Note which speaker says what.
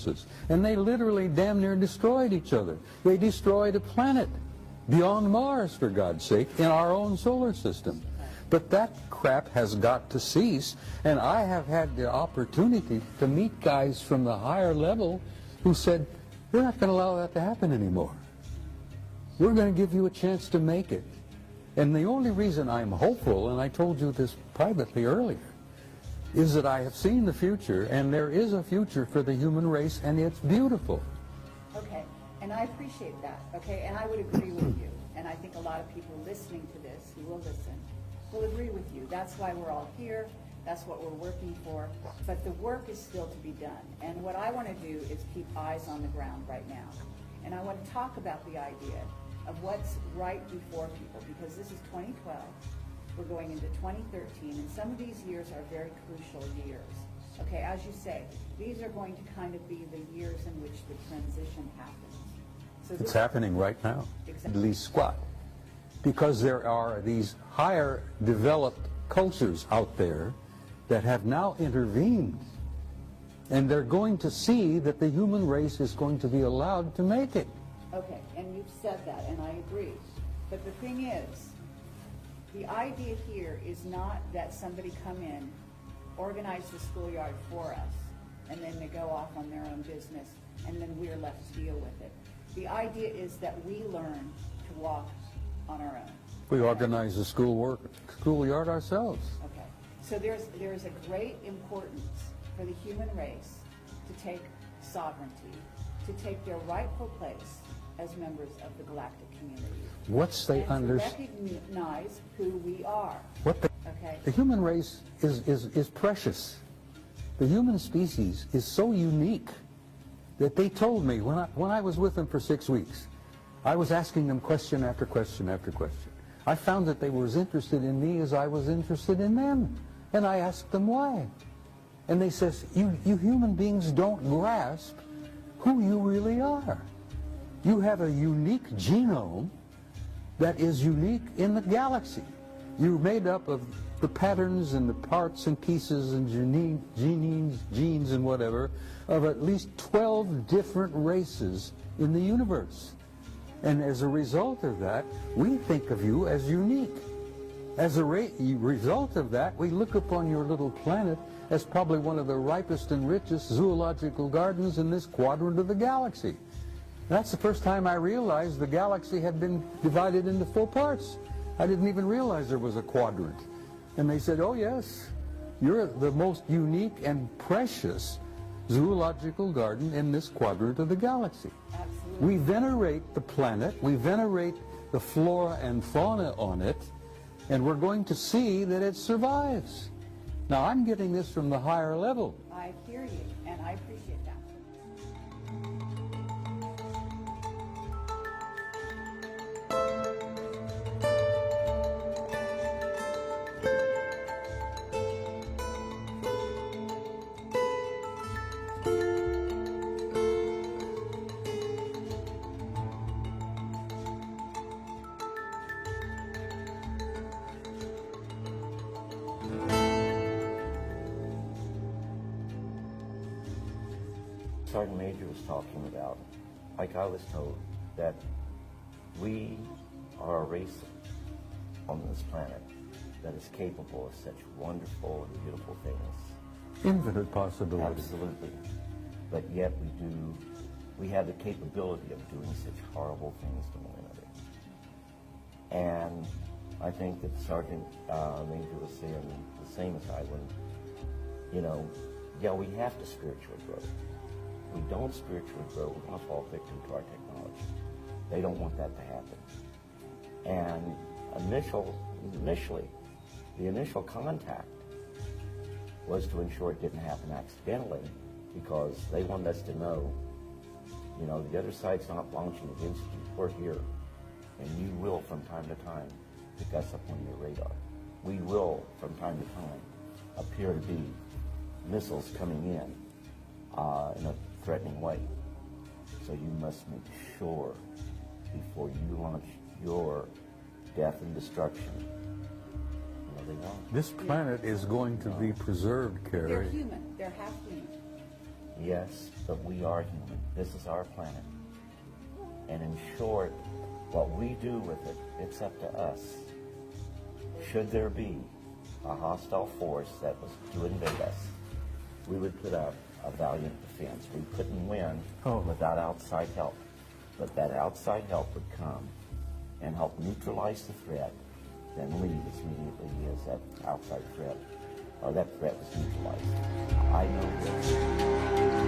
Speaker 1: differences. And they literally damn near destroyed each other. They destroyed a planet beyond Mars, for God's sake, in our own solar system. But that crap has got to cease, and I have had the opportunity to meet guys from the higher level who said, we're not going to allow that to happen anymore. We're going to give you a chance to make it. And the only reason I'm hopeful, and I told you this privately earlier, is that I have seen the future, and there is a future for the human race, and it's beautiful.
Speaker 2: Okay, and I appreciate that, okay, and I would agree with you, and I think a lot of people listening to this, who will listen, will agree with you. That's why we're all here, that's what we're working for, but the work is still to be done, and what I want to do is keep eyes on the ground right now, and I want to talk about the idea of what's right before people, because this is 2012, we're going into 2013, and some of these years are very crucial years. Okay, as you say, these are going to kind of be the years in which the transition happens. So
Speaker 1: it's happening right now.
Speaker 2: Exactly.
Speaker 1: At least squat. Because there are these higher developed cultures out there that have now intervened, and they're going to see that the human race is going to be allowed to make it.
Speaker 2: Okay, and you've said that, and I agree. But the thing is, the idea here is not that somebody come in, organize the schoolyard for us, and then they go off on their own business, and then we're left to deal with it. The idea is that we learn to walk on our own.
Speaker 1: We organize the schoolyard ourselves.
Speaker 2: Okay, so there's a great importance for the human race to take sovereignty, to take their rightful place as members of the galactic community.
Speaker 1: Once they understand,
Speaker 2: recognize who we are. Okay.
Speaker 1: The human race is precious. The human species is so unique that they told me when I was with them for 6 weeks, I was asking them question after question after question. I found that they were as interested in me as I was interested in them, and I asked them why. And they says, you human beings don't grasp who you really are. You have a unique genome that is unique in the galaxy. You're made up of the patterns and the parts and pieces and genes and whatever of at least 12 different races in the universe. And as a result of that, we think of you as unique. As a result of that, we look upon your little planet as probably one of the ripest and richest zoological gardens in this quadrant of the galaxy. That's the first time I realized the galaxy had been divided into 4 parts. I didn't even realize there was a quadrant. And they said, oh yes, you're the most unique and precious zoological garden in this quadrant of the galaxy.
Speaker 2: Absolutely.
Speaker 1: We venerate the planet, we venerate the flora and fauna on it, and we're going to see that it survives. Now I'm getting this from the higher level.
Speaker 2: I hear you, and I appreciate that.
Speaker 3: Sergeant Major was talking about, like I was told, that we are a race on this planet that is capable of such wonderful and beautiful things.
Speaker 1: Infinite possibilities.
Speaker 3: Absolutely. But yet we have the capability of doing such horrible things to one another. And I think that Sergeant Major was saying the same as I would. You know, yeah, we have to spiritually grow. We don't spiritually grow, we're going to fall victim to our technology. They don't want that to happen. And initially, the initial contact was to ensure it didn't happen accidentally, because they wanted us to know, you know, the other side's not launching against you. We're here, and you will, from time to time, pick us up on your radar. We will, from time to time, appear to be missiles coming in a threatening way. So you must make sure before you launch your death and destruction. You know, they launch.
Speaker 1: This planet is going to be preserved, Carrie.
Speaker 2: They're human. They're half human.
Speaker 3: Yes, but we are human. This is our planet. And in short, what we do with it, it's up to us. Should there be a hostile force that was to invade us, we would put up a valiant defense. We couldn't win without outside help. But that outside help would come and help neutralize the threat, then leave as immediately as that outside threat, or that threat was neutralized. I know this.